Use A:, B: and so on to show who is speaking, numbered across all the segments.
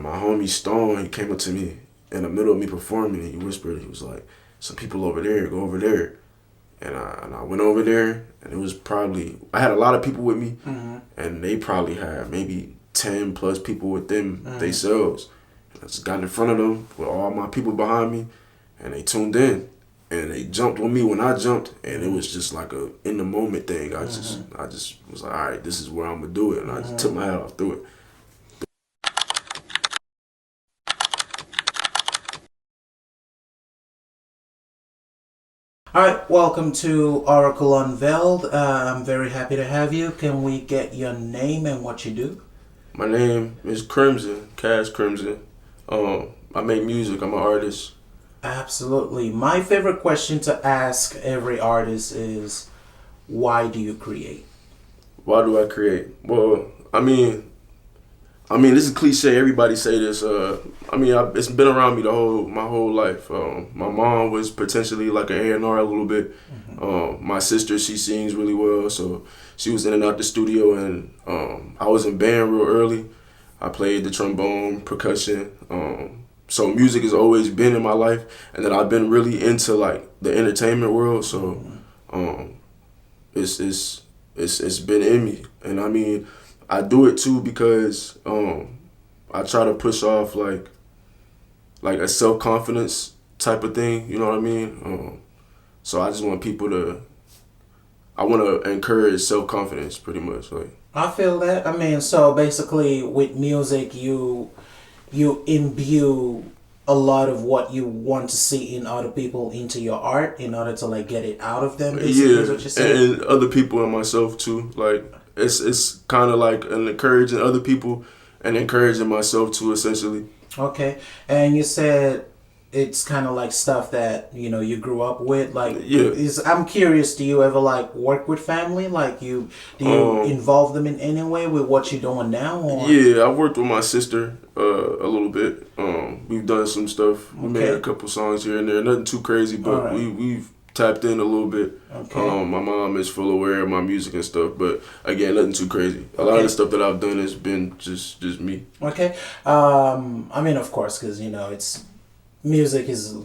A: my homie Stone, he came up to me in the middle of me performing, and he whispered, he was like, "Some people over there, go over there." And I went over there, and it was probably, I had a lot of people with me, and they probably had maybe 10 plus people with them themselves. And I just got in front of them with all my people behind me, and they tuned in, and they jumped with me when I jumped, and it was just like a in the moment thing. I just was like, all right, this is where I'm gonna do it, and I just took my hat off through it.
B: All right, welcome to Oracle Unveiled. I'm very happy to have you. Can we get your name and what you do?
A: My name is Crimson, Cash Crimson. I make music. I'm an artist.
B: Absolutely. My favorite question to ask every artist is, why do you create?
A: Why do I create? Well, this is cliche. Everybody say this. It's been around me my whole life. My mom was potentially like an A&R a little bit. My sister, she sings really well, so she was in and out the studio. And I was in band real early. I played the trombone, percussion. So music has always been in my life, and then I've been really into like the entertainment world. So it's been in me, and I do it too because I try to push off like a self-confidence type of thing, you know what I mean? So I just want I want to encourage self-confidence pretty much. Like,
B: I feel that. So basically with music, you imbue a lot of what you want to see in other people into your art in order to like get it out of them, basically, is what you're saying?
A: And other people and myself too. Like, it's kind of like an encouraging other people and encouraging myself too, essentially.
B: Okay. And you said it's kind of like stuff that, you grew up with. Like, I'm curious, do you ever like work with family? Like, do you involve them in any way with what you're doing now? Or?
A: Yeah, I've worked with my sister a little bit. We've done some stuff. We made a couple songs here and there. Nothing too crazy, but we've tapped in a little bit. Okay. My mom is full aware of my music and stuff, but again, nothing too crazy. A lot of the stuff that I've done has been just me.
B: Okay. Of course, because music is,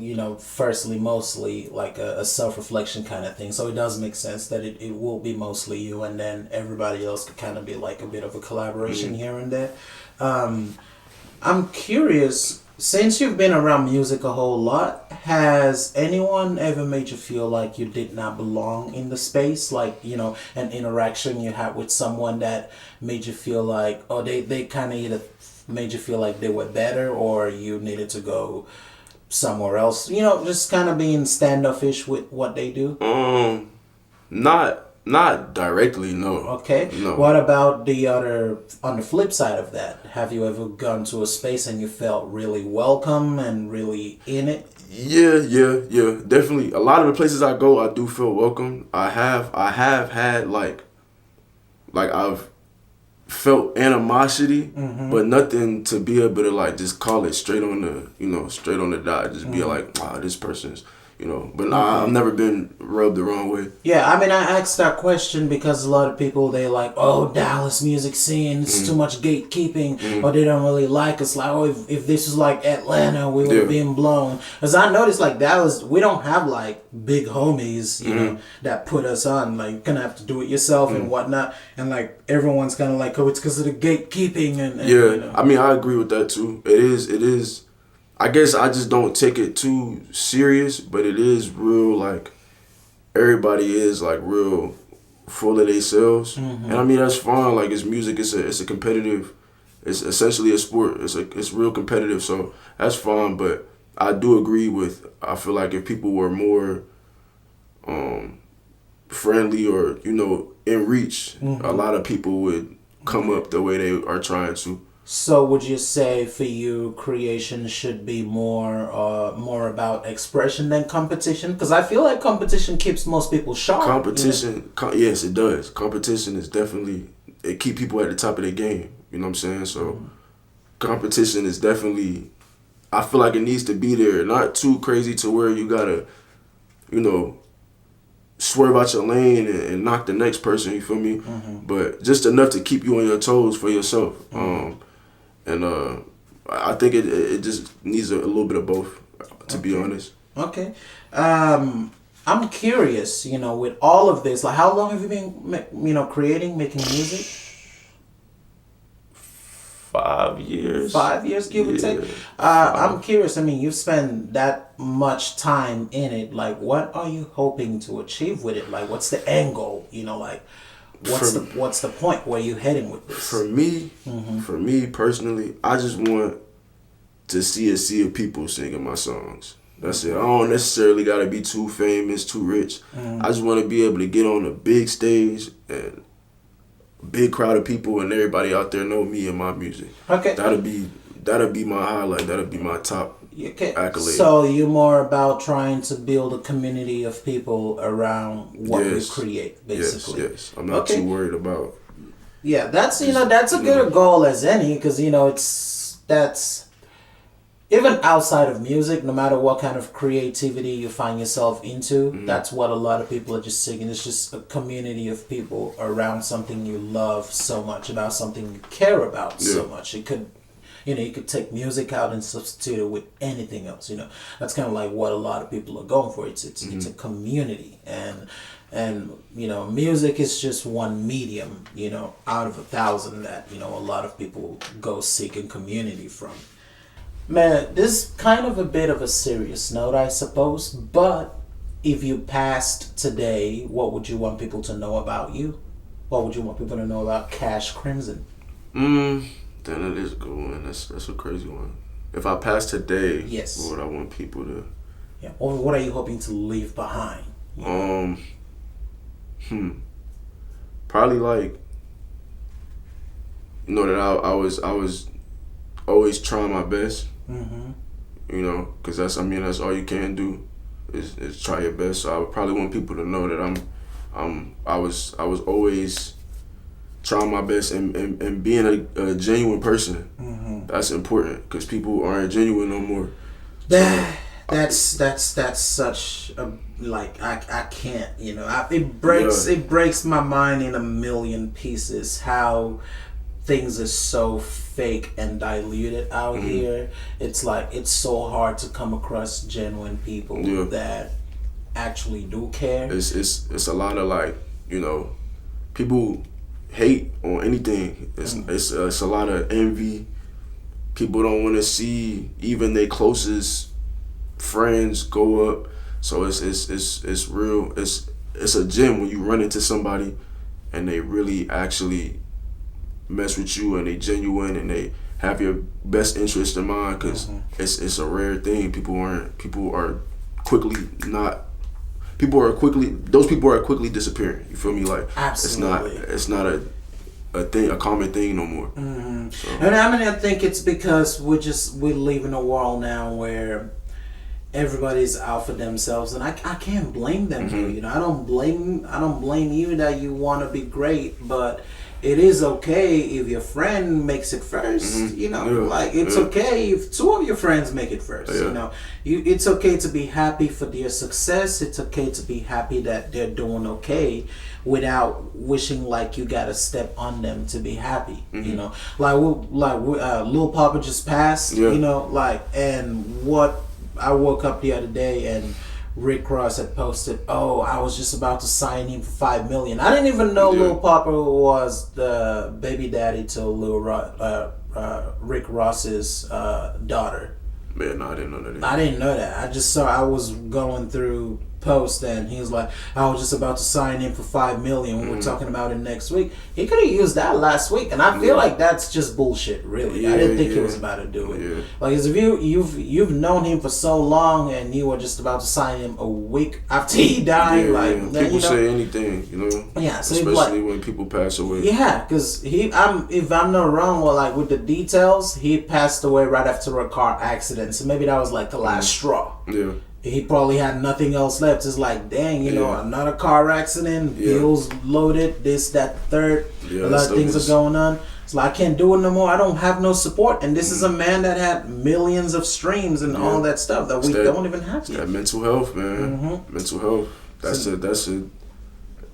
B: firstly, mostly like a self-reflection kind of thing. So it does make sense that it will be mostly you, and then everybody else could kind of be like a bit of a collaboration here and there. I'm curious, since you've been around music a whole lot, has anyone ever made you feel like you did not belong in the space? Like, an interaction you had with someone that made you feel like, they kind of either made you feel like they were better or you needed to go somewhere else, just kind of being standoffish with what they do?
A: Not directly, no.
B: Okay.
A: No.
B: What about on the flip side of that? Have you ever gone to a space and you felt really welcome and really in it?
A: Yeah, definitely. A lot of the places I go, I do feel welcome. I have had like I've felt animosity, but nothing to be able to like just call it straight on the dot. Just be like, wow, this person's, but I've never been rubbed the wrong way.
B: Yeah, I asked that question because a lot of people, they like, Dallas music scene, it's too much gatekeeping, or they don't really like us. Like, if this was like Atlanta, we would be blown. Because I noticed like Dallas, we don't have like big homies, that put us on. Like, you're gonna have to do it yourself and whatnot. And like everyone's kind of like, it's because of the gatekeeping and
A: I agree with that too. It is. I guess I just don't take it too serious, but it is real, like, everybody is, like, real full of themselves. And, that's fine. Like, it's music. It's a competitive, it's essentially a sport. It's real competitive, so that's fine. But I do agree I feel like if people were more friendly or, in reach, a lot of people would come up the way they are trying to.
B: So would you say for you, creation should be more about expression than competition? Because I feel like competition keeps most people sharp.
A: Competition, yes, it does. Competition is definitely, it keep people at the top of their game. You know what I'm saying? So competition is definitely, I feel like it needs to be there. Not too crazy to where you gotta, swerve out your lane and knock the next person, you feel me? But just enough to keep you on your toes for yourself. I think it just needs a little bit of both, to be honest.
B: Okay. I'm curious, you know, with all of this, like, how long have you been, you know, making music?
A: 5 years.
B: 5 years, give or take. I'm curious. I mean, you spend that much time in it. Like, what are you hoping to achieve with it? Like, what's the end goal? You know, like, what's the point where you heading with this?
A: For me personally, I just want to see a sea of people singing my songs. That's it. I don't necessarily got to be too famous, too rich. I just want to be able to get on a big stage and a big crowd of people and everybody out there know me and my music.
B: Okay.
A: That'll be my highlight. That'll be my top accolade.
B: So you're more about trying to build a community of people around what you create, basically.
A: Yes. I'm not too worried about.
B: Yeah, that's that's a good goal as any, because that's. Even outside of music, no matter what kind of creativity you find yourself into, that's what a lot of people are just seeking. It's just a community of people around something you love so much, about something you care about so much. It could, you could take music out and substitute it with anything else. That's kind of like what a lot of people are going for. It's a community, and music is just one medium, out of 1,000 that a lot of people go seeking community from. Man, this is kind of a bit of a serious note, I suppose, but if you passed today, what would you want people to know about you? What would you want people to know about Cash Crimson?
A: Then it is a good one. That's a crazy one. If I pass today, what would I want people to...
B: Yeah. Or what are you hoping to leave behind?
A: Probably like, that I was always trying my best. Because that's all you can do is try your best. So I would probably want people to know that I was always trying my best and being a genuine person. That's important because people aren't genuine no more.
B: That's such a, like, I can't, it breaks my mind in a million pieces how things are so fake and diluted out here. It's like, it's so hard to come across genuine people that actually do care.
A: It's a lot of, like, people hate on anything. It's a lot of envy. People don't want to see even their closest friends go up. So it's real. It's a gem when you run into somebody and they really actually mess with you and they genuine and they have your best interest in mind, because it's a rare thing. Those people are quickly disappearing. You feel me? Like,
B: absolutely,
A: it's not a common thing no more. So.
B: And I think it's because we live in a world now where everybody's out for themselves, and I can't blame them here. I don't blame you that you want to be great, but it is okay if your friend makes it first. It's okay if 2 of your friends make it first. It's okay to be happy for their success. It's okay to be happy that they're doing okay without wishing like you gotta step on them to be happy. Lil Papa just passed. And what I woke up the other day and Rick Ross had posted, I was just about to sign him for $5 million. I didn't even know Lil Papa was the baby daddy to Rick Ross's daughter.
A: Man, no, I didn't know that.
B: I didn't know that. I just saw, I was going through post and he was like, I was just about to sign him for $5 million. We're talking about it next week. He could have used that last week, and I feel like that's just bullshit. Really, I didn't think he was about to do it. Like, as if you've known him for so long and you were just about to sign him a week after he died.
A: People say anything,
B: Yeah, so
A: especially when people pass away.
B: Yeah, because if I'm not wrong, with the details, he passed away right after a car accident. So maybe that was like the last straw.
A: Yeah.
B: He probably had nothing else left. It's like, dang, another car accident, bills loaded, this, that, third. A lot of things are going on. It's like, I can't do it no more. I don't have no support. And this is a man that had millions of streams and all that stuff that we don't even have yet.
A: That mental health, man. Mental health.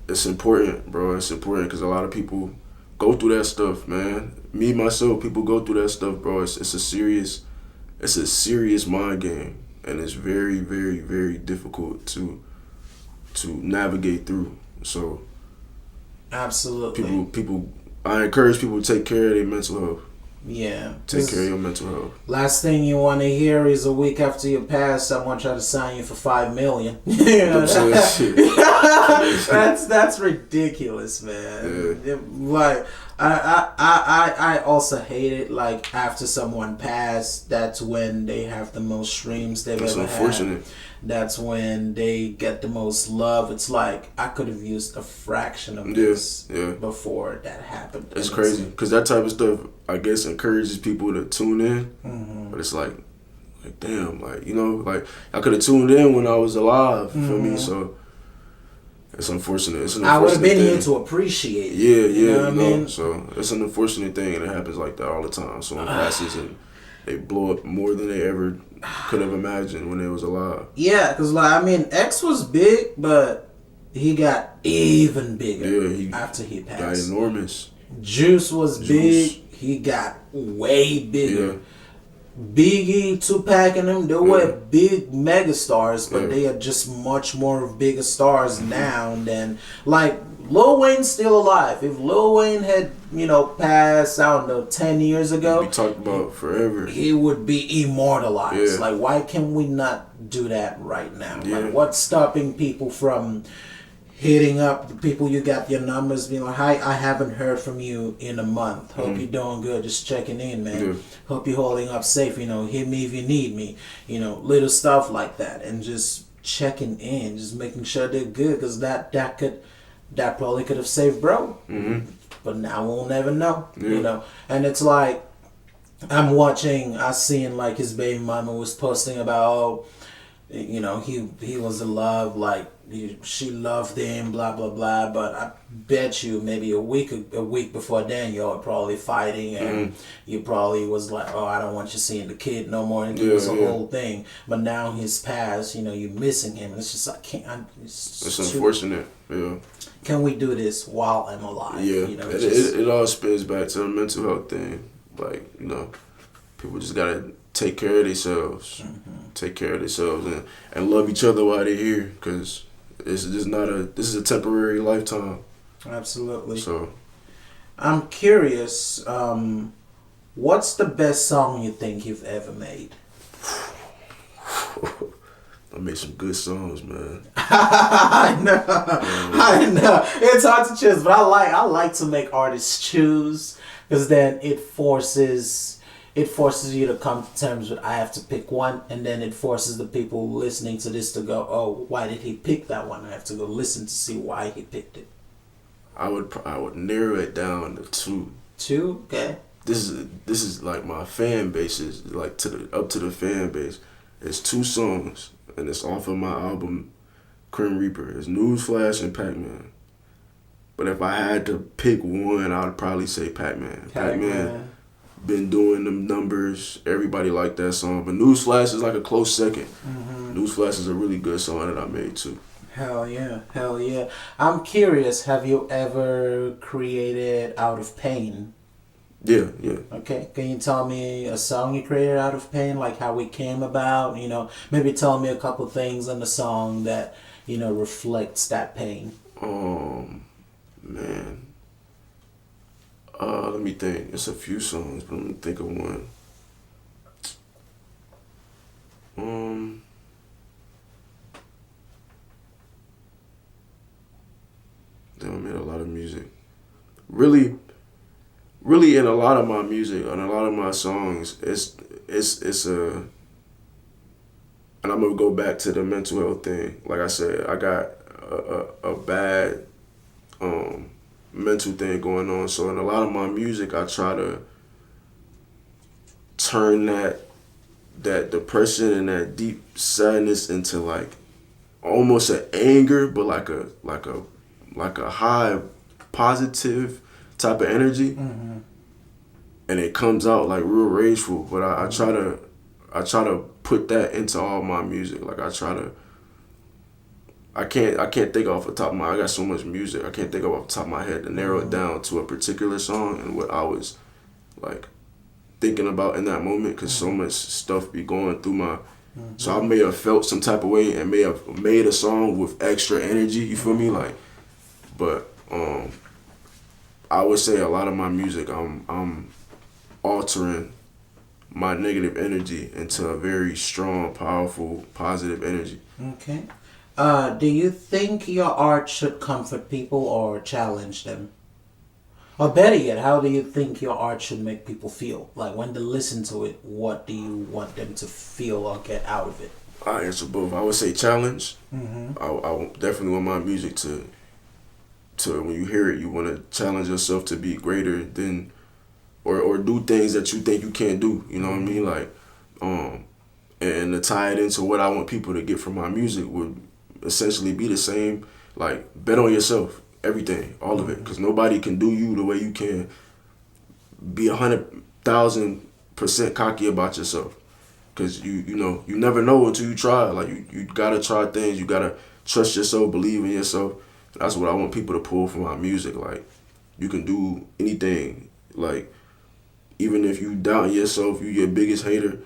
A: It's important, bro. It's important because a lot of people go through that stuff, man. Me myself, people go through that stuff, bro. It's a serious mind game, and it's very, very, very difficult to navigate through. So,
B: absolutely,
A: people, I encourage people to take care of their mental health.
B: Yeah.
A: Take care of your mental health.
B: Last thing you want to hear is a week after you pass, someone try to sign you for $5 million. You know, that's ridiculous, man.
A: Yeah.
B: Like I also hate it. Like after someone passed, that's when they have the most streams they've ever had. That's when they get the most love. It's like I could have used a fraction of this before that happened.
A: It's crazy because that type of stuff, I guess, encourages people to tune in. But it's like damn, like, you know, like I could have tuned in when I was alive. You feel me? So it's unfortunate.
B: I would have been here to appreciate it.
A: Yeah,
B: you know what I mean?
A: So it's an unfortunate thing, and it happens like that all the time. Someone passes and they blow up more than they ever could have imagined when they was alive.
B: Yeah, because like I mean, X was big, but he got even bigger after he passed.
A: Got enormous.
B: Juice was big. He got way bigger. Yeah. Biggie, Tupac, and them, they were big mega stars, but they are just much more of bigger stars now than, like, Lil Wayne's still alive. If Lil Wayne had, you know, passed, I don't know, 10 years ago,
A: we talked about forever.
B: He would be immortalized. Yeah. Like, why can we not do that right now? Yeah. Like, what's stopping people from hitting up the people you got your numbers, being like, hi, I haven't heard from you in a month. Hope you're doing good. Just checking in, man. Yeah. Hope you're holding up safe. You know, hit me if you need me. You know, little stuff like that. And just checking in, just making sure they're good, because that probably could have saved bro. But now we'll never know. You know, and it's like I seen like his baby mama was posting about, you know, he was in love, like she loved him, blah blah blah. But I bet you maybe a week before then, y'all were probably fighting, and you probably was like, oh, I don't want you seeing the kid no more, and it was a whole thing. But now he's passed, you know, you're missing him, and it's just like it's
A: unfortunate. Yeah.
B: Can we do this while I'm alive?
A: Yeah.
B: You know,
A: it all spins back to the mental health thing. Like, you know, people just gotta take care of themselves. Take care of themselves and love each other while they're here, because this is a temporary lifetime.
B: Absolutely.
A: So
B: I'm curious, what's the best song you think you've ever made?
A: I made some good songs, man.
B: I know. It's hard to choose, but I like to make artists choose, because then it forces you to come to terms with, I have to pick one, and then it forces the people listening to this to go, oh, why did he pick that one? I have to go listen to see why he picked it.
A: I would narrow it down to two.
B: Two? Okay.
A: This is like my fan base is like up to the fan base. It's two songs, and it's off of my album Krim Reaper. It's Newsflash and Pac-Man. But if I had to pick one, I would probably say Pac-Man. Pac-Man been doing them numbers. Everybody liked that song. But Newsflash is like a close second. Newsflash is a really good song that I made too.
B: Hell yeah. I'm curious, have you ever created out of pain?
A: Yeah.
B: Okay, can you tell me a song you created out of pain, like how it came about? You know, maybe tell me a couple things in the song that, you know, reflects that pain.
A: Man. Let me think. It's a few songs, but let me think of one. Damn, I made a lot of music. Really in a lot of my music, on a lot of my songs, it's and I'm gonna go back to the mental health thing. Like I said, I got a bad mental thing going on. So in a lot of my music, I try to turn that depression and that deep sadness into like almost an anger, but like a high positive type of energy. And it comes out like real rageful. But I try to put that into all my music. Like I try can't think off the top of my. I got so much music. I can't think off the top of my head to narrow it down to a particular song and what I was like thinking about in that moment, because so much stuff be going through my. So I may have felt some type of way and may have made a song with extra energy. You feel me? Like, but I would say a lot of my music, I'm altering my negative energy into a very strong, powerful, positive energy.
B: Okay. Do you think your art should comfort people or challenge them? Or better yet, how do you think your art should make people feel? Like when they listen to it, what do you want them to feel or get out of it?
A: I answer both. I would say challenge. I definitely want my music to when you hear it, you want to challenge yourself to be greater than, or do things that you think you can't do. You know what I mean? Like, and to tie it into what I want people to get from my music would essentially be the same. Like, bet on yourself. Everything, all of it, because nobody can do you the way you can. Be 100,000% cocky about yourself, because you know you never know until you try. Like you gotta try things. You gotta trust yourself, believe in yourself. That's what I want people to pull from my music. Like, you can do anything. Like, even if you doubt yourself, you your biggest hater.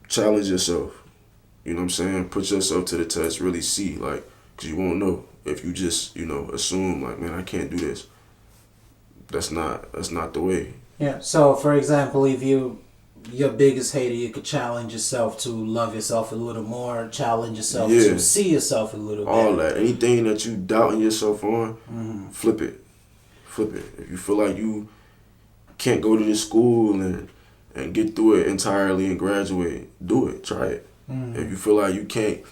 A: Challenge yourself. You know what I'm saying? Put yourself to the test. Really see, like, because you won't know. If you just, assume like, man, I can't do this. That's not the way.
B: Yeah. So, for example, if your biggest hater, you could challenge yourself to love yourself a little more, challenge yourself to see yourself a little better.
A: All that. Anything that you doubting yourself on, flip it. Flip it. If you feel like you can't go to this school and get through it entirely and graduate, do it. Try it. If you feel like you can't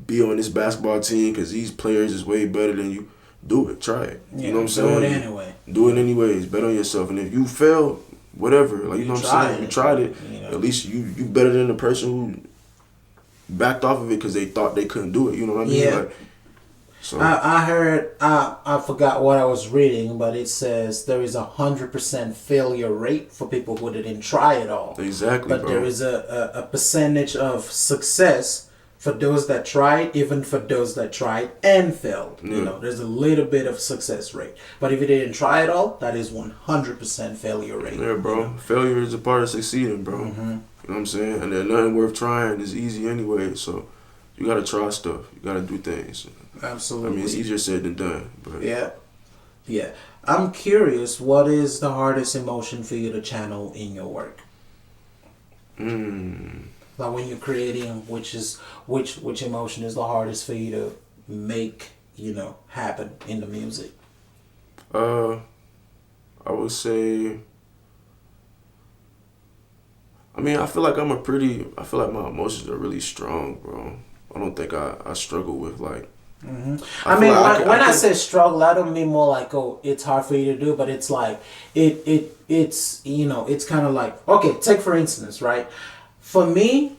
A: be on this basketball team because these players is way better than you, do it. Try it. You know what I'm saying?
B: Do it anyway.
A: Do it anyways. Bet on yourself. And if you fail, whatever, like, you know what I'm saying? You tried it. At least you better than the person who backed off of it because they thought they couldn't do it. You know what I mean?
B: Yeah.
A: Like, so
B: I heard, I forgot what I was reading, but it says there is 100% failure rate for people who didn't try it all.
A: Exactly,
B: but
A: bro.
B: there is a percentage of success for those that tried, even for those that tried and failed.
A: Yeah.
B: There's a little bit of success rate. But if you didn't try it all, that is 100% failure rate.
A: Yeah, bro. Failure is a part of succeeding, bro. You know what I'm saying? And then nothing worth trying is easy anyway. So you gotta try stuff. You gotta do things.
B: Absolutely.
A: I mean, it's easier said than done. But
B: yeah. I'm curious, what is the hardest emotion for you to channel in your work? Like when you're creating, which emotion is the hardest for you to make, happen in the music?
A: I would say, I mean, I feel like my emotions are really strong, bro. I don't think I struggle with, like,
B: I mean, when I say struggle, I don't mean more like, oh, it's hard for you to do, but it's like, it's kind of like, okay, take for instance, right? For me,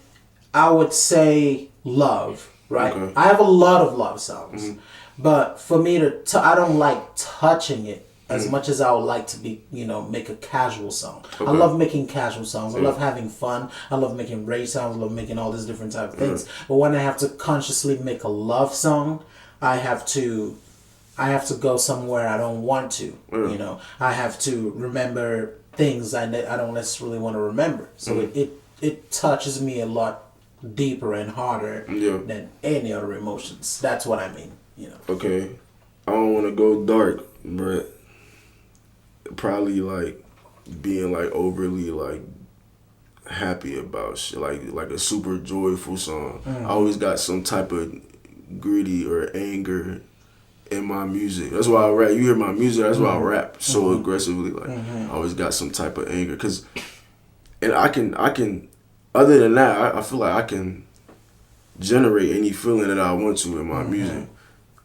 B: I would say love, right?
A: Okay.
B: I have a lot of love songs, but for me I don't like touching it as much as I would like to be, make a casual song. Okay. I love making casual songs. I love having fun. I love making rave songs. I love making all these different type of things. But when I have to consciously make a love song, I have to go somewhere I don't want to. I have to remember things I don't necessarily want to remember. So it touches me a lot deeper and harder than any other emotions. That's what I mean.
A: Okay, I don't want to go dark, but probably like being like overly like happy about shit, like a super joyful song. I always got some type of gritty or anger in my music. That's why I rap. You hear my music, that's why I rap so aggressively. Like, I always got some type of anger. And I can, other than that, I feel like I can generate any feeling that I want to in my music.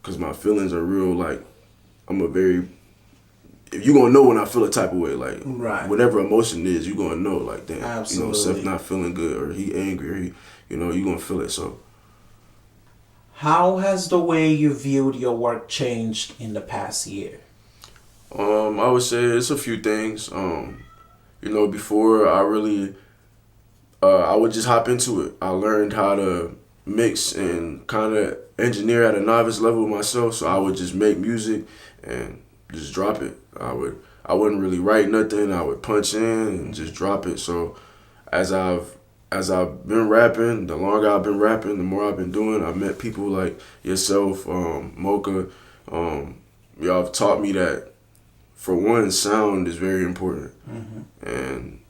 A: Because my feelings are real, like, if you're going to know when I feel a type of way, like, whatever emotion it is, you're going to know, like, damn,
B: absolutely.
A: Seth not feeling good, or he angry, or you're going to feel it, so.
B: How has the way you viewed your work changed in the past year?
A: I would say it's a few things. Before I really, I would just hop into it. I learned how to mix and kind of engineer at a novice level myself. So I would just make music and just drop it. I wouldn't really write nothing. I would punch in and just drop it. So as I've been rapping, the longer I've been rapping, the more I've been doing. I've met people like yourself, Mocha. Y'all have taught me that, for one, sound is very important. And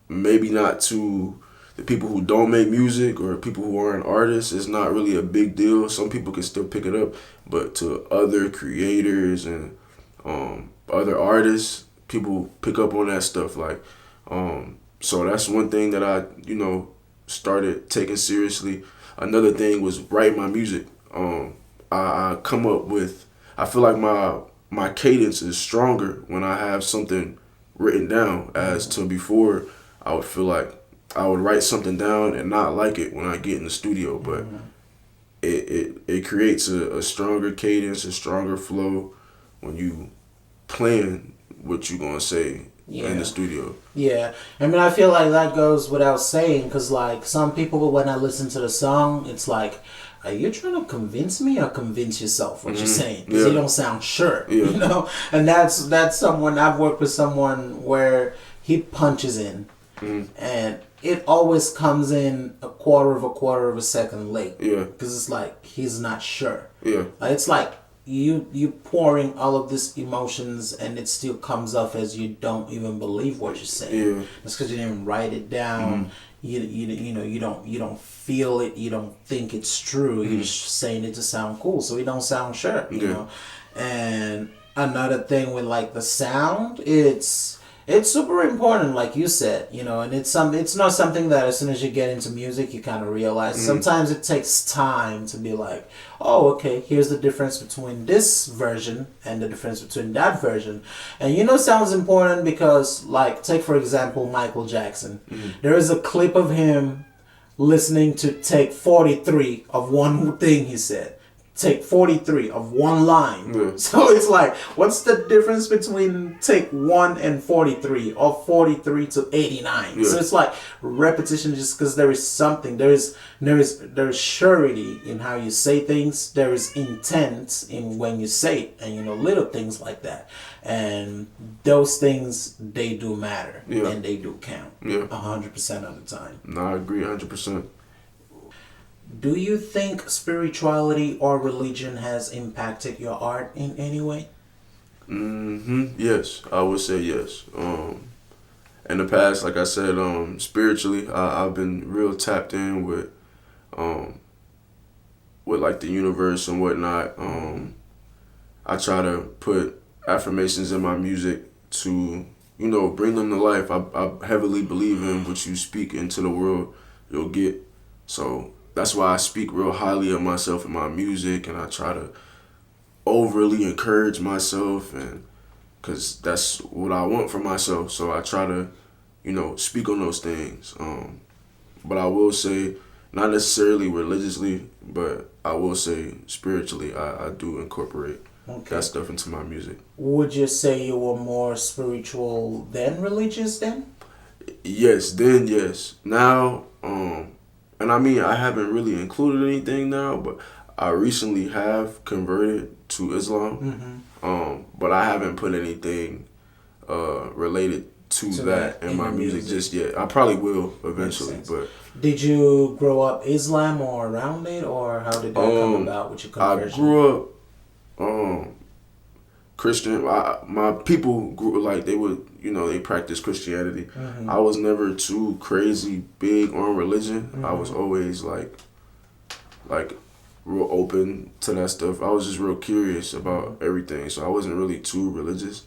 A: maybe not to the people who don't make music or people who aren't artists, it's not really a big deal. Some people can still pick it up. But to other creators and other artists, people pick up on that stuff. Like, so that's one thing that I, started taking seriously. Another thing was write my music. I come up with, I feel like my cadence is stronger when I have something written down, as to before I would feel like I would write something down and not like it when I get in the studio. But it creates a stronger cadence, a stronger flow when you plan what you gonna say in the studio.
B: Yeah, I mean, I feel like that goes without saying, because like some people, when I listen to the song, it's like, are you trying to convince me or convince yourself what you're saying? Because you don't sound sure, And that's someone, I've worked with someone where he punches in, and it always comes in a quarter of a second late.
A: Yeah.
B: Because it's like he's not sure.
A: Yeah.
B: It's like you pouring all of these emotions, and it still comes off as you don't even believe what you're saying.
A: Yeah.
B: It's because you didn't write it down. You don't feel it. You don't think it's true. You're just saying it to sound cool, so it don't sound sure. You know. And another thing with like the sound, it's super important, like you said, and it's not something that as soon as you get into music you kind of realize. Sometimes it takes time to be like, oh, okay, here's the difference between this version and the difference between that version. And sounds important because, like, take for example Michael Jackson. There is a clip of him listening to take 43 of one thing he said. Take 43 of one line.
A: Yeah.
B: So it's like, what's the difference between take 1 and 43, or 43 to 89?
A: Yeah.
B: So it's like repetition, just because there is something. There is surety in how you say things. There is intent in when you say it, and little things like that. And those things, they do matter, and they do count. 100% of the time.
A: No, I agree 100%.
B: Do you think spirituality or religion has impacted your art in any way?
A: Yes, I would say yes. In the past, like I said, spiritually, I've been real tapped in with like the universe and whatnot. I try to put affirmations in my music to, bring them to life. I heavily believe in what you speak into the world, you'll get. So that's why I speak real highly of myself in my music, and I try to overly encourage myself, and because that's what I want for myself. So I try to, speak on those things. But I will say, not necessarily religiously, but I will say spiritually, I do incorporate that stuff into my music.
B: Would you say you were more spiritual than religious then?
A: Yes, then yes. Now, and I mean, I haven't really included anything now, but I recently have converted to Islam. But I haven't put anything related to that in my music just yet. I probably will eventually. But
B: did you grow up Islam or around it, or how did that come about with your conversion?
A: I grew up Christian. My people grew like they would, they practice Christianity. I was never too crazy big on religion. I was always like real open to that stuff. I was just real curious about everything, so I wasn't really too religious.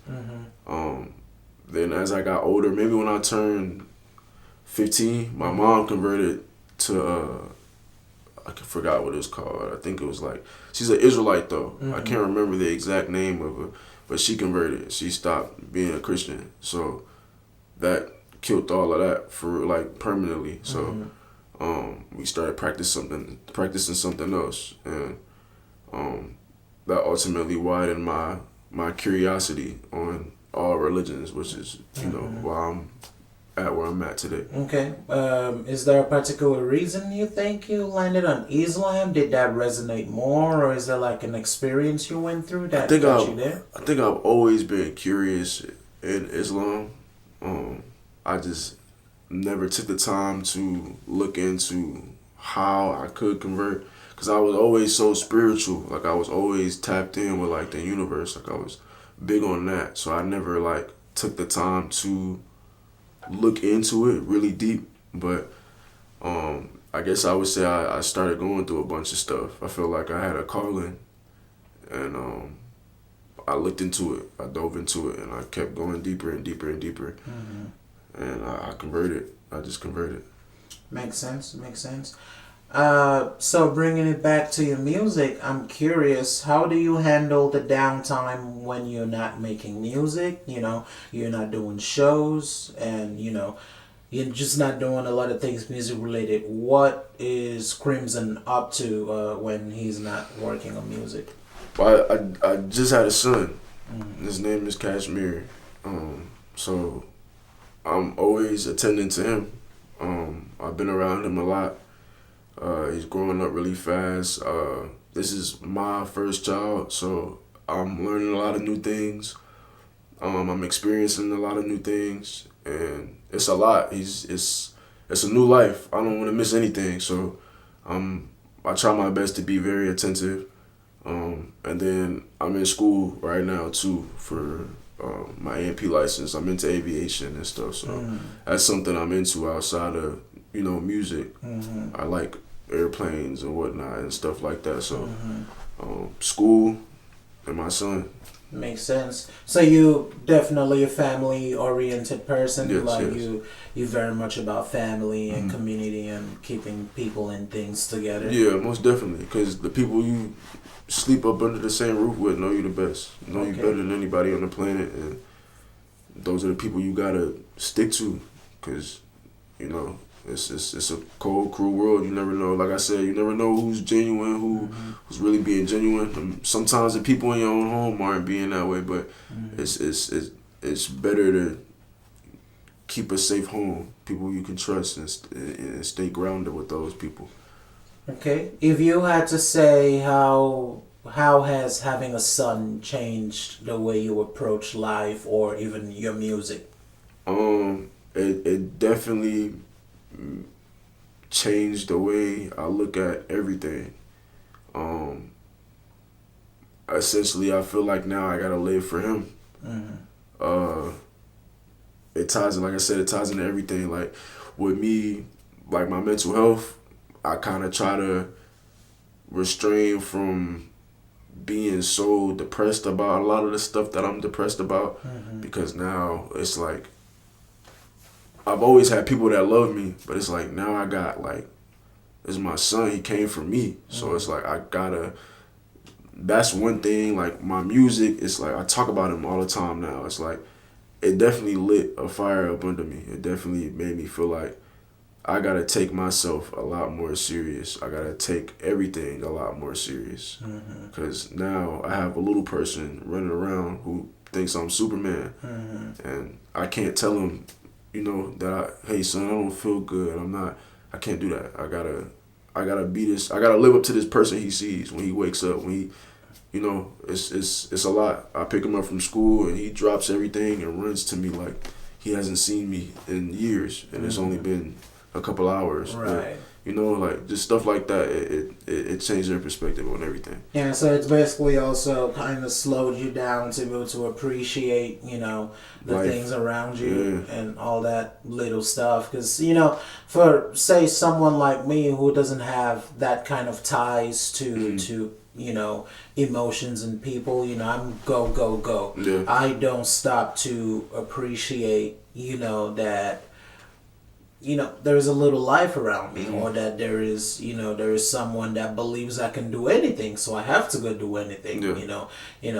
A: Then as I got older, maybe when I turned 15, my mom converted to I forgot what it was called. I think it was like, she's an Israelite though. I can't remember the exact name of her, but she converted. She stopped being a Christian. So that killed all of that for like permanently. So we started practicing something else, and that ultimately widened my curiosity on all religions, which is why I'm at where I'm at today.
B: Okay. Is there a particular reason you think you landed on Islam? Did that resonate more, or is there like an experience you went through that got you there?
A: I think I've always been curious in Islam. I just never took the time to look into how I could convert, because I was always so spiritual. Like, I was always tapped in with like the universe. Like, I was big on that. So I never like took the time to look into it really deep. But I guess I would say I started going through a bunch of stuff. I felt like I had a calling, and I looked into it. I dove into it, and I kept going deeper and deeper and deeper. And I converted. I just converted.
B: Makes sense. Makes sense. So bringing it back to your music, I'm curious, how do you handle the downtime when you're not making music? You know, you're not doing shows, and you know, you're just not doing a lot of things music related. What is Crimson up to when he's not working on music?
A: Well, I just had a son. His name is Kashmir. So I'm always attending to him. I've been around him a lot. He's growing up really fast. This is my first child, so I'm learning a lot of new things. I'm experiencing a lot of new things, and it's a lot. It's a new life. I don't want to miss anything, so I try my best to be very attentive. And then I'm in school right now too for my A&P license. I'm into aviation and stuff, so that's something I'm into outside of music. I like airplanes and whatnot and stuff like that. So school and my son.
B: Makes sense. So you definitely a family oriented person.
A: Yes,
B: like
A: yes.
B: you very much about family and community and keeping people and things together.
A: Yeah, most definitely. Because the people you sleep up under the same roof with know you the best. Know you better than anybody on the planet, and those are the people you gotta stick to. Because it's a cold, cruel world. You never know. Like I said, you never know who's genuine, who's really being genuine. And sometimes the people in your own home aren't being that way, but it's better to keep a safe home, people you can trust, and stay grounded with those people.
B: Okay. If you had to say how has having a son changed the way you approach life or even your music?
A: It definitely changed the way I look at everything. Essentially, I feel like now I gotta live for him. It ties in, like I said, it ties into everything. Like with me, like my mental health, I kind of try to restrain from being so depressed about a lot of the stuff that I'm depressed about, because now it's like I've always had people that love me, but it's like now I got like, it's my son, he came from me, so it's like I gotta, that's one thing. Like my music, it's like I talk about him all the time now. It's like it definitely lit a fire up under me. It definitely made me feel like I gotta take myself a lot more serious. I gotta take everything a lot more serious. Because now I have a little person running around who thinks I'm Superman. And I can't tell him, that hey son, I don't feel good. I can't do that. I gotta be this. I gotta live up to this person he sees when he wakes up. When he, it's a lot. I pick him up from school and he drops everything and runs to me like he hasn't seen me in years, and it's only been a couple hours.
B: Right.
A: But, like just stuff like that. It changed their perspective on everything.
B: Yeah, so it's basically also kind of slowed you down to be able to appreciate, the
A: Life.
B: things around you and all that little stuff. Because, for, say, someone like me who doesn't have that kind of ties to emotions and people, I'm go, go, go.
A: Yeah.
B: I don't stop to appreciate, that there is a little life around me, or that there is someone that believes I can do anything, so I have to go do anything.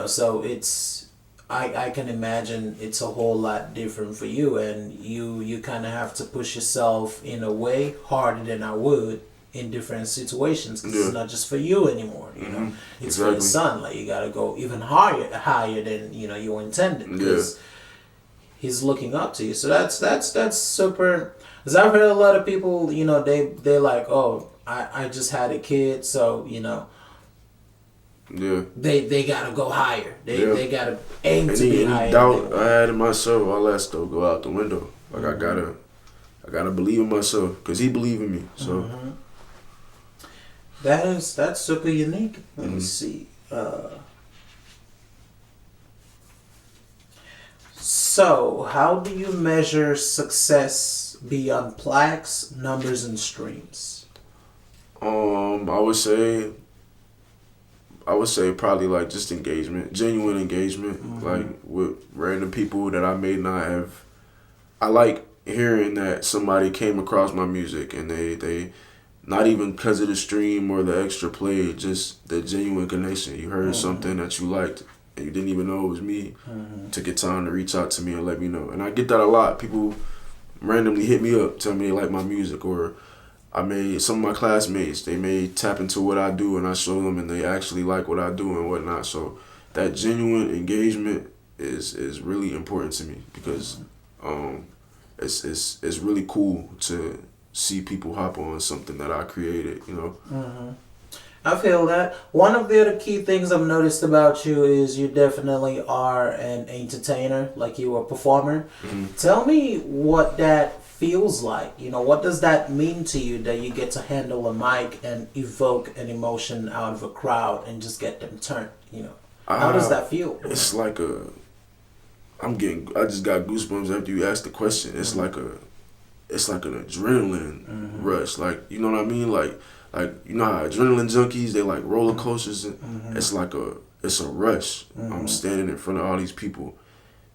B: So it's I can imagine it's a whole lot different for you, and you kind of have to push yourself in a way harder than I would in different situations, because it's not just for you anymore. It's for your son. Like you gotta go even higher than you intended, because he's looking up to you. So that's super. Cause I've heard a lot of people, you know, they like, oh, I just had a kid, so you know.
A: Yeah.
B: They gotta go higher. They gotta aim to
A: Any
B: be higher.
A: doubt I had in myself, all that stuff go out the window. Like I gotta believe in myself, cause he believe in me. So
B: that's super unique. Let me see. So how do you measure success beyond plaques, numbers, and streams?
A: I would say probably like just engagement, genuine engagement, like with random people that I may not have. I like hearing that somebody came across my music and they not even because of the stream or the extra play, just the genuine connection. You heard something that you liked and you didn't even know it was me. Took your time to reach out to me and let me know. And I get that a lot. People randomly hit me up, tell me they like my music, or some of my classmates, they may tap into what I do and I show them and they actually like what I do and whatnot. So that genuine engagement is really important to me because it's really cool to see people hop on something that I created, you know.
B: I feel that. One of the other key things I've noticed about you is you definitely are an entertainer, like you are a performer. Tell me what that feels like. You know, what does that mean to you that you get to handle a mic and evoke an emotion out of a crowd and just get them turned, you know? How does that feel?
A: It's like I just got goosebumps after you asked the question. It's like an adrenaline rush. Like, you know what I mean? Like you know how adrenaline junkies, they like roller coasters. It's a rush. I'm standing in front of all these people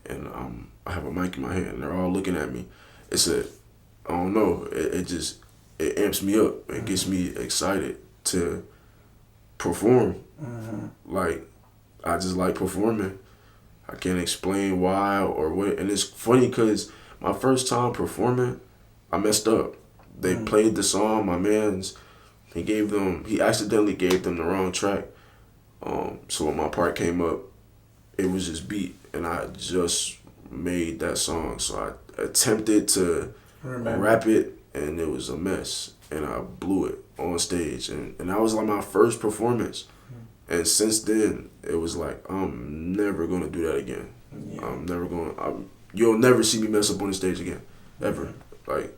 A: and I have a mic in my hand and they're all looking at me. I don't know, it amps me up. It gets me excited to perform. Like, I just like performing. I can't explain why or what. And it's funny because my first time performing, I messed up. They played the song, my man's, he accidentally gave them the wrong track. So when my part came up, it was just beat and I just made that song. So I attempted to rap it and it was a mess and I blew it on stage and that was like my first performance. And since then it was like I'm never gonna do that again. You'll never see me mess up on the stage again, ever. Like,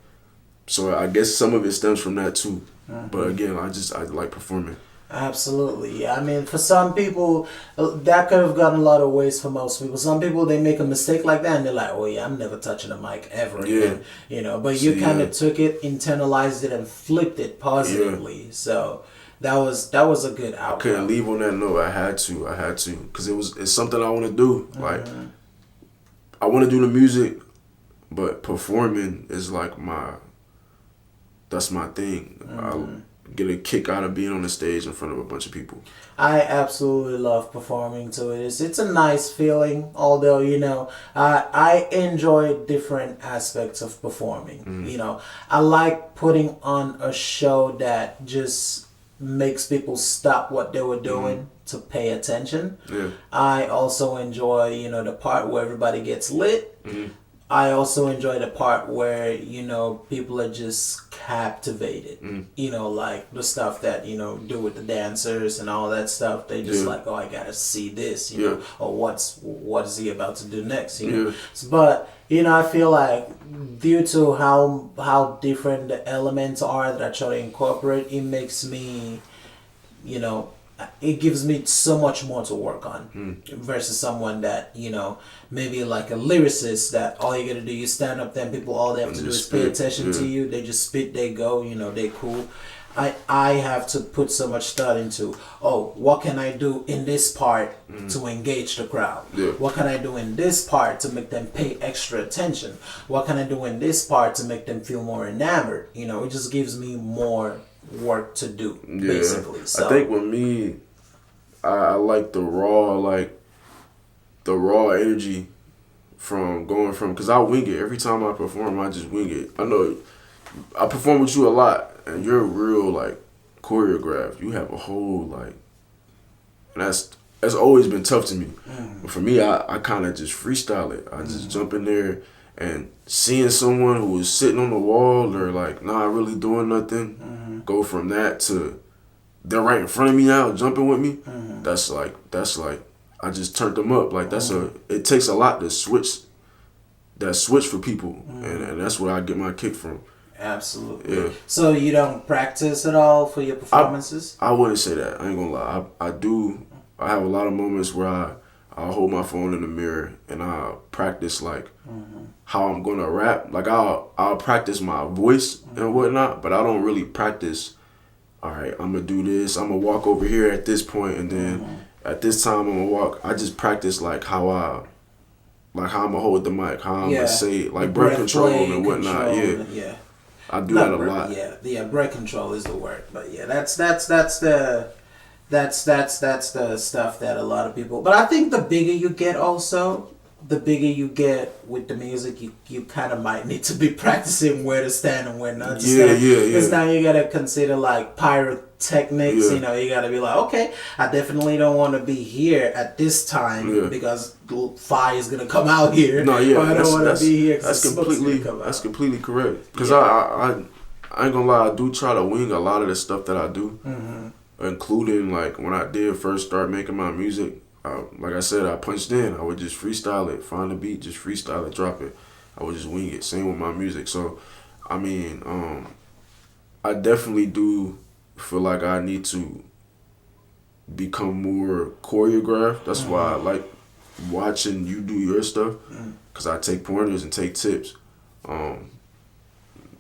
A: so I guess some of it stems from that too. But again, I like performing.
B: Absolutely. Yeah. I mean, for some people, that could have gone a lot of ways for most people. Some people, they make a mistake like that and they're like, oh yeah, I'm never touching a mic ever again. You know, but you kind of took it, internalized it, and flipped it positively. So that was a good outcome.
A: I couldn't leave on that note. I had to, because it's something I want to do. Like, I want to do the music, but performing is like that's my thing. I get a kick out of being on the stage in front of a bunch of people.
B: I absolutely love performing to it. It's a nice feeling, although, you know, I enjoy different aspects of performing. You know, I like putting on a show that just makes people stop what they were doing to pay attention. I also enjoy, you know, the part where everybody gets lit. I also enjoy the part where, you know, people are just captivated. You know, like the stuff that, you know, do with the dancers and all that stuff. They just like, oh, I gotta see this, you know, or what is he about to do next, you know. But, you know, I feel like due to how different the elements are that I try to incorporate, it makes me, you know, it gives me so much more to work on versus someone that, you know, maybe like a lyricist that all you gotta do, you stand up there and people, all they have to do is pay attention to you. They just spit, they go, you know, they cool. I have to put so much thought into, what can I do in this part to engage the crowd? What can I do in this part to make them pay extra attention? What can I do in this part to make them feel more enamored? You know, it just gives me more work to do, basically. So
A: I think with me, I like the raw energy from because I wing it every time I perform. I just wing it. I know I perform with you a lot, and you're real like choreographed. You have a whole and it's always been tough to me. But for me, I kind of just freestyle it. I just jump in there and seeing someone who was sitting on the wall or like not really doing nothing, go from that to they're right in front of me now, jumping with me. That's like I just turned them up. Like it takes a lot to switch for people, and that's where I get my kick from.
B: Absolutely.
A: Yeah.
B: So you don't practice at all for your performances?
A: I wouldn't say that. I ain't gonna lie. I do. I have a lot of moments where I'll hold my phone in the mirror and I'll practice like how I'm gonna rap. Like I'll practice my voice and whatnot, but I don't really practice. All right, I'm gonna do this. I'm gonna walk over here at this point, and then at this time I'm gonna walk. I just practice like how I'm gonna hold the mic, how I'm gonna say it, like breath control and whatnot. Yeah. I do that a lot.
B: Yeah, breath control is the word. But yeah, that's the stuff that a lot of people. But I think the bigger you get, also, the bigger you get with the music, you kind of might need to be practicing where to stand and where not to stand. Because now you gotta consider like pyrotechnics. You know, you gotta be like, okay, I definitely don't want to be here at this time because fire is gonna come out here.
A: No, yeah,
B: I don't want to be here.
A: That's completely correct. Because I ain't gonna lie, I do try to wing a lot of the stuff that I do, including like when I did first start making my music. Like I said, I punched in. I would just freestyle it, find a beat, just freestyle it, drop it. I would just wing it. Same with my music. So, I mean, I definitely do feel like I need to become more choreographed. That's why I like watching you do your stuff, because I take pointers and take tips.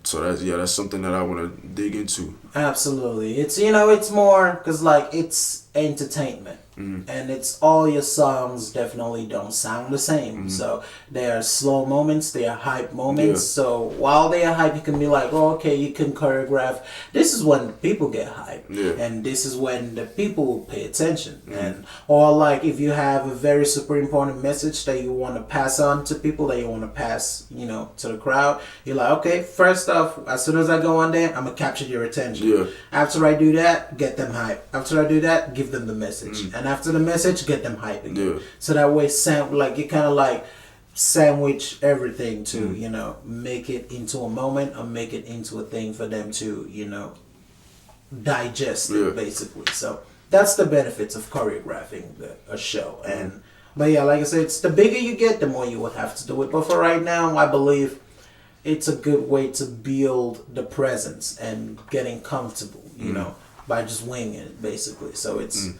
A: So that's something that I want to dig into.
B: Absolutely. It's, it's more because like it's entertainment. And it's all your songs definitely don't sound the same. So there are slow moments, there are hype moments. So while they are hype, you can be like, oh, okay, you can choreograph. This is when the people get hype, and this is when the people pay attention. And or like if you have a very super important message that you want to pass on to people, that you want to pass, to the crowd, you're like, okay, first off, as soon as I go on there, I'm gonna capture your attention. After I do that, get them hype. After I do that, give them the message. And after the message, get them hype again. So that way, you kind of like sandwich everything to, make it into a moment or make it into a thing for them to, digest it, basically. So that's the benefits of choreographing a show. But yeah, like I said, it's the bigger you get, the more you will have to do it. But for right now, I believe it's a good way to build the presence and getting comfortable, by just winging it, basically. So it's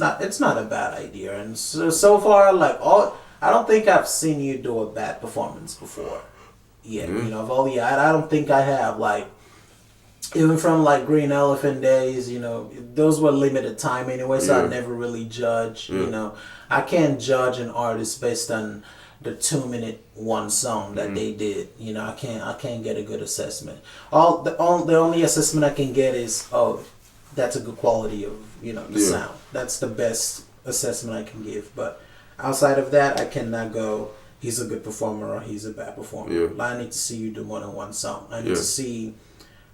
B: not a bad idea. And so far, like I don't think I've seen you do a bad performance before. Yeah, I don't think I have. Like even from like Green Elephant days, those were limited time anyway, so I never really judge. I can't judge an artist based on the 2-minute one song that they did. I can't get a good assessment. The only assessment I can get is, oh, that's a good quality of the sound. That's the best assessment I can give. But outside of that, I cannot go, he's a good performer or he's a bad performer. I need to see you do more than one song. I need to see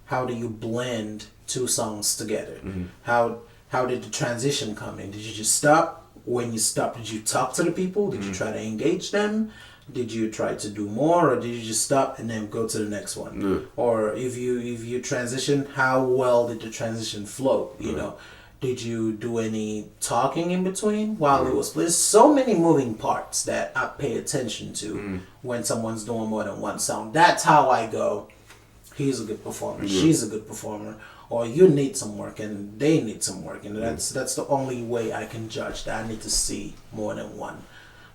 B: how do you blend two songs together. How did the transition come in? Did you just stop? When you stopped, did you talk to the people? Did you try to engage them? Did you try to do more, or did you just stop and then go to the next one? Or if you transition, how well did the transition flow? Did you do any talking in between while it was? There's so many moving parts that I pay attention to when someone's doing more than one song. That's how I go, he's a good performer, she's a good performer, or you need some work and they need some work, and that's the only way I can judge that. I need to see more than one.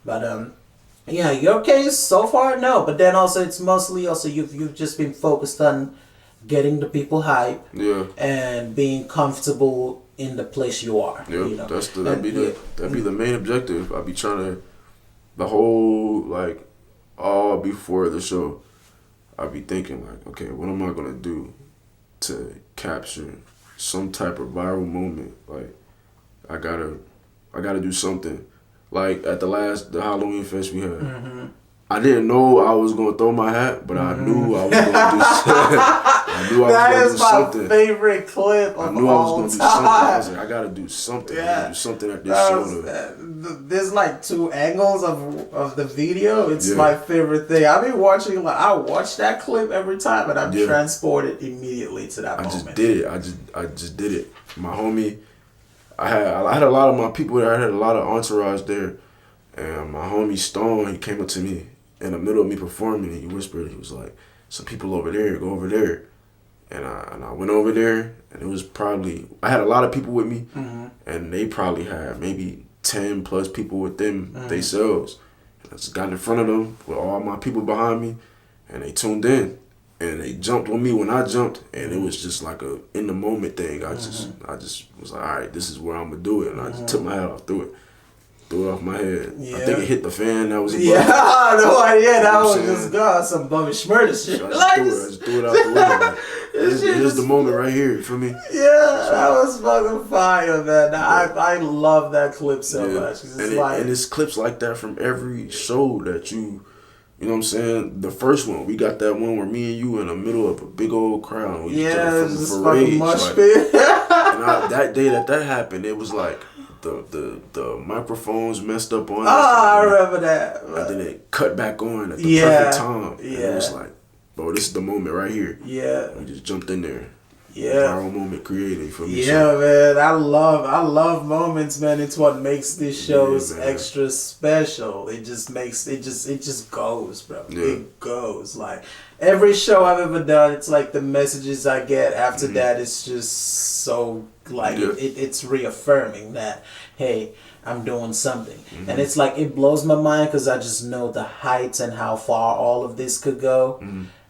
B: But yeah, your case so far, no. But then also it's mostly also you've just been focused on getting the people hype, and being comfortable in the place you are.
A: That'd be the main objective. I'd be trying to the whole all before the show. I'd be thinking like, okay, what am I gonna do to capture some type of viral moment? Like I gotta do something. Like at the Halloween fest we had, I didn't know I was gonna throw my hat, but I knew I was gonna do. I knew I was
B: That
A: gonna
B: is
A: do
B: my
A: something.
B: favorite clip of
A: I knew I
B: all
A: was gonna do something. I was
B: time.
A: like, I gotta do something. I
B: Yeah.
A: gotta do something at this show.
B: There's like two angles of the video. It's
A: Yeah.
B: my favorite thing. I've been watching, like, I watch that clip every time, and I'm
A: Yeah.
B: transported immediately to that
A: I
B: moment.
A: just did it. I just did it. My homie, I had a lot of my people there. I had a lot of entourage there, and my homie Stone, he came up to me in the middle of me performing, and he whispered, he was like, "Some people over there, go over there." And I went over there, and it was probably, I had a lot of people with me, and they probably had maybe 10 plus people with them themselves. And I just got in front of them with all my people behind me, and they tuned in, and they jumped on me when I jumped, and it was just like a in the moment thing. I just was like, all right, this is where I'm gonna do it, and I just took my hat off, threw it off my head.
B: Yeah.
A: I think it hit the fan. That was above.
B: Yeah, no idea. That was
A: saying?
B: just God, some bummy schmurder shit.
A: I just threw it out the window. Like, here's the moment right here. You feel me?
B: Yeah, that was fucking fire, man. I love that clip so much. It's
A: And it's clips like that from every show that you know what I'm saying? The first one, we got that one where me and you in the middle of a big old crowd. We
B: just fucking mosh pit.
A: And that day that happened, it was like the microphones messed up on us.
B: I remember that.
A: And then it cut back on at the perfect time. And it was like, bro, this is the moment right here.
B: Yeah.
A: We just jumped in there.
B: Yeah.
A: Viral moment created for me.
B: Yeah, man. I love moments, man. It's what makes these shows extra special. It just goes, bro.
A: Yeah.
B: It goes. Like every show I've ever done, it's like the messages I get after that, it's just so like it's reaffirming that, hey, I'm doing something. And it's like it blows my mind because I just know the heights and how far all of this could go.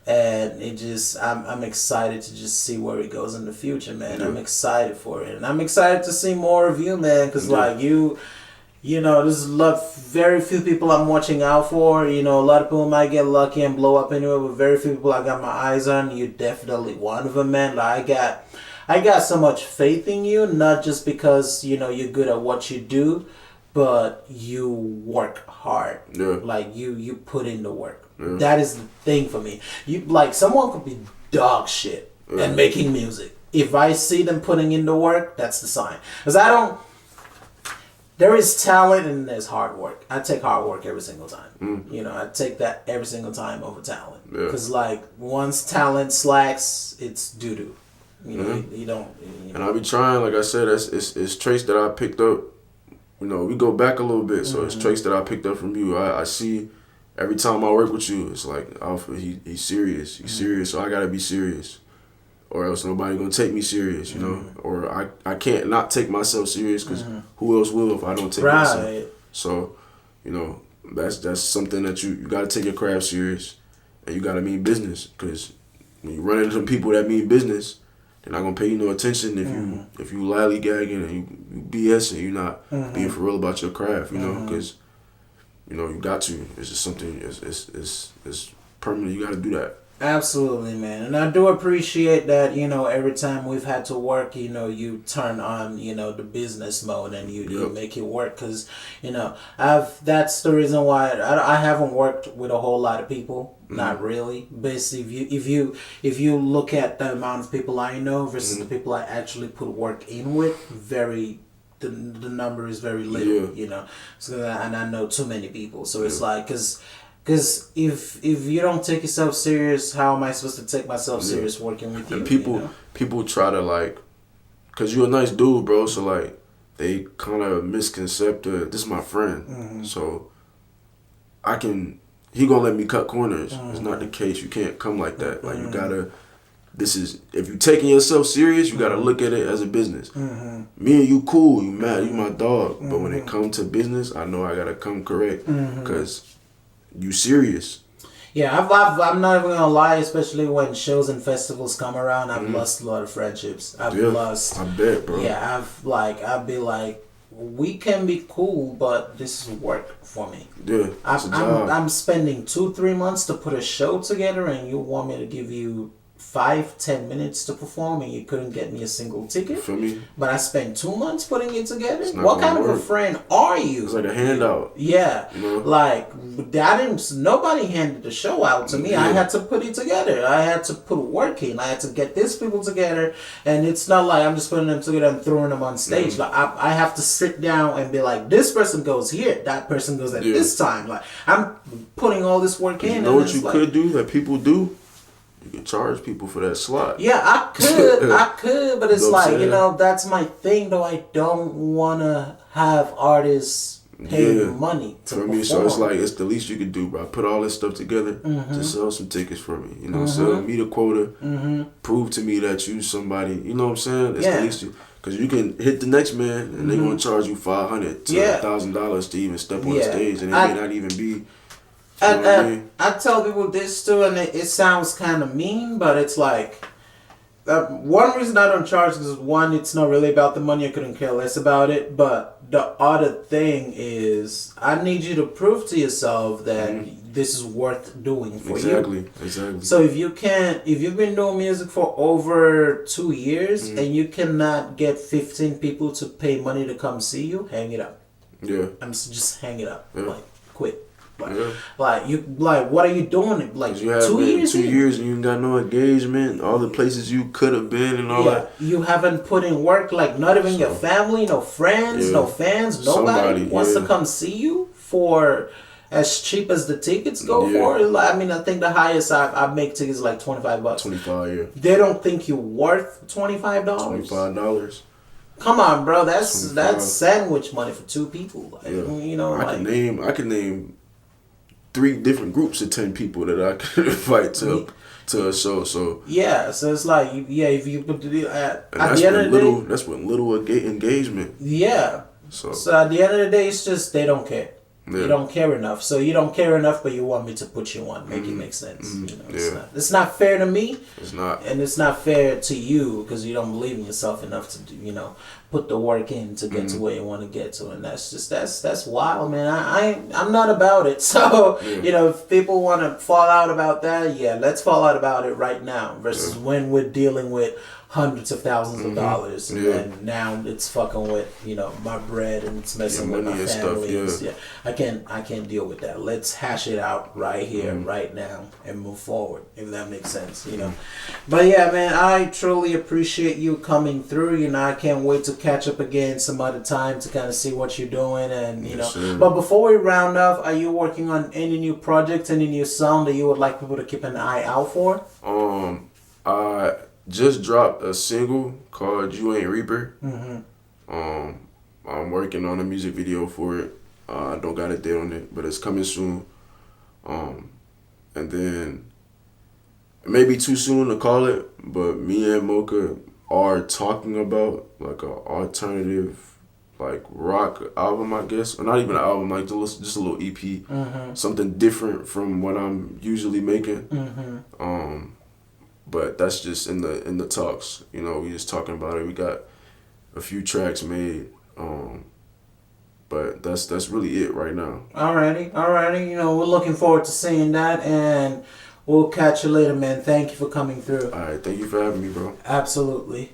B: And it just, I'm excited to just see where it goes in the future, man. I'm excited for it. And I'm excited to see more of you, man. Because, like, you know, there's very few people I'm watching out for. You know, a lot of people might get lucky and blow up anyway, but very few people I got my eyes on. You're definitely one of them, man. Like, I got so much faith in you, not just because, you know, you're good at what you do, but you work hard.
A: Yeah.
B: Like, you put in the work. That is the thing for me. You like someone could be dog shit and making music. If I see them putting in the work, that's the sign. Because there is talent and there's hard work. I take hard work every single time. You know, I take that every single time over talent. Because like once talent slacks, it's doo doo. You know, you don't.
A: And I be trying, like I said, it's traits that I picked up. You know, we go back a little bit, so it's traits that I picked up from you. I see. Every time I work with you, it's like, Alpha, he's serious. He's serious, so I gotta be serious. Or else nobody gonna take me serious, you know? Or I can't not take myself serious because who else will if I don't take myself? So, you know, that's something that you gotta take your craft serious and you gotta mean business. Because when you run into some people that mean business, they're not gonna pay you no attention if you lollygagging and you BSing, you're not being for real about your craft, you know? Because you know, you got to. It's just something. It's permanent. You got to do that.
B: Absolutely, man. And I do appreciate that. You know, every time we've had to work, you know, you turn on, you know, the business mode and you make it work. Because, you know, that's the reason why I haven't worked with a whole lot of people. Not really. Basically, if you look at the amount of people I know versus the people I actually put work in with, the number is very little, you know. So and I know too many people, so it's like, cause if you don't take yourself serious, how am I supposed to take myself serious working with you?
A: And people try to like, cause you're a nice dude, bro. So like, they kind of misconcept this is my friend, so he gonna let me cut corners. It's not the case. You can't come like that. Like you gotta. If you taking yourself serious, you gotta look at it as a business. Me and you cool, you mad, you my dog. But when it comes to business, I know I gotta come correct because you serious.
B: Yeah, I'm not even gonna lie, especially when shows and festivals come around, I've lost a lot of friendships.
A: I bet, bro.
B: Yeah, I'd be like, we can be cool, but this is work for me.
A: Yeah,
B: I'm spending 2-3 months to put a show together, and you want me to give you 5-10 minutes to perform and you couldn't get me a single ticket.
A: You feel me?
B: But I spent 2 months putting it together.
A: It's not
B: What
A: gonna
B: kind of a
A: work.
B: friend are you?
A: It's like a handout.
B: Yeah,
A: You know?
B: like nobody handed the show out to me.
A: Yeah.
B: I had to put it together. I had to put work in. I had to get these people together, and it's not like I'm just putting them together and throwing them on stage.
A: Mm.
B: Like I have to sit down and be like, this person goes here, that person goes at
A: Yeah.
B: this time. Like I'm putting all this work in.
A: You know
B: and
A: what
B: it's
A: you
B: like,
A: could do that people do? You could charge people for that slot.
B: yeah, I could, but it's
A: You know what I'm
B: like, you
A: saying?
B: know, that's my thing though. I don't wanna have artists pay
A: Yeah.
B: money to
A: For
B: perform.
A: me, so it's like it's the least you could do, bro. Put all this stuff together to sell some tickets for me. You know, sell me the quota. Prove to me that you somebody. You know what I'm saying? It's
B: Yeah.
A: the least you, because you can hit the next man and they're gonna charge you $500 to
B: Yeah.
A: $1,000 to even step on the
B: Yeah.
A: stage, and it may not even be. You know
B: And,
A: what I mean?
B: I tell people this too, and it sounds kind of mean, but it's like one reason I don't charge is one, it's not really about the money. I couldn't care less about it. But the other thing is, I need you to prove to yourself that this is worth doing for you.
A: Exactly.
B: So if you've been doing music for over 2 years and you cannot get 15 people to pay money to come see you, hang it up.
A: Yeah.
B: Just hang it up.
A: Yeah.
B: Like quit. Like,
A: Yeah.
B: what are you doing? Like
A: You have
B: 2
A: been
B: years?
A: 2 years and you ain't got no engagement. All the places you could have been and all that.
B: You haven't put in work. Like not even your family, no friends, no fans, nobody
A: Somebody,
B: wants to come see you for as cheap as the tickets go for. Like, I mean, I think the highest I make tickets like $25.
A: 25, yeah.
B: They don't think you're worth $25.
A: $25.
B: Come on, bro. That's
A: 25.
B: sandwich money for 2 people. Like, you know,
A: I can name 3 different groups of 10 people that I could invite to a show. So
B: yeah, so it's like if you put at
A: that's
B: the end of the day,
A: that's with little engagement.
B: yeah.
A: So
B: at the end of the day, it's just they don't care.
A: Yeah.
B: You don't care enough. So you don't care enough, but you want me to put you on, make it make sense. You know, it's not fair to me.
A: It's not,
B: and it's not fair to you because you don't believe in yourself enough to do, put the work in to get to where you want to get to, and that's wild, man. I'm not about it. So if people want to fall out about that, let's fall out about it right now. Versus when we're dealing with hundreds of thousands of dollars, and now it's fucking with my bread and it's messing with my family. Stuff, I can't deal with that. Let's hash it out right here, right now, and move forward. If that makes sense, But yeah, man, I truly appreciate you coming through. I can't wait to catch up again some other time to kind of see what you're doing, and But before we round off, are you working on any new projects, any new song that you would like people to keep an eye out for?
A: I just dropped a single called "You Ain't Reaper." I'm working on a music video for it. I don't got a date on it, but it's coming soon. And then it may be too soon to call it, but me and Mocha are talking about like a alternative, like rock album, I guess, or not even an album, like just a little EP, something different from what I'm usually making. But that's just in the talks. We just talking about it. We got a few tracks made. But that's really it right now.
B: Alrighty. We're looking forward to seeing that, and we'll catch you later, man. Thank you for coming through.
A: All right, thank you for having me, bro.
B: Absolutely.